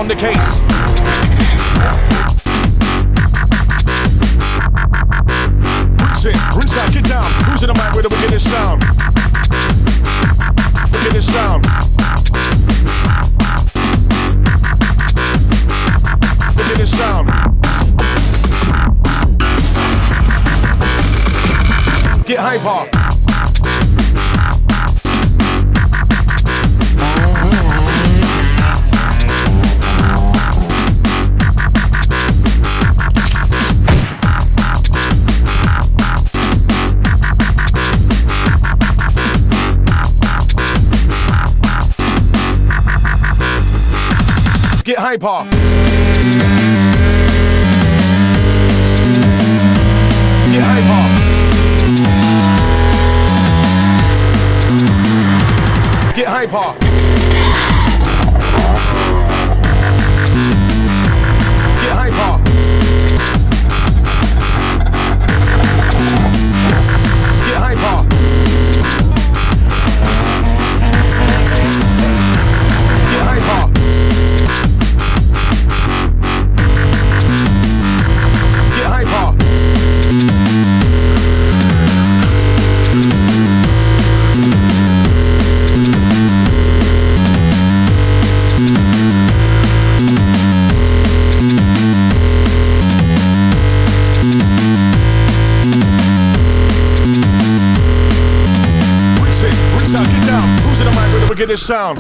on the case. Rinse it, rinse out, get down. Who's in the mic with the wickedest sound? Wickedest sound. Wickedest sound. Get hyper. Get hyper. Get hyper. Get hyper. Get hyper. Get hyper. Get hyper. Get hyper. Rinse out, get down. Who's in the mic with the wickedest sound?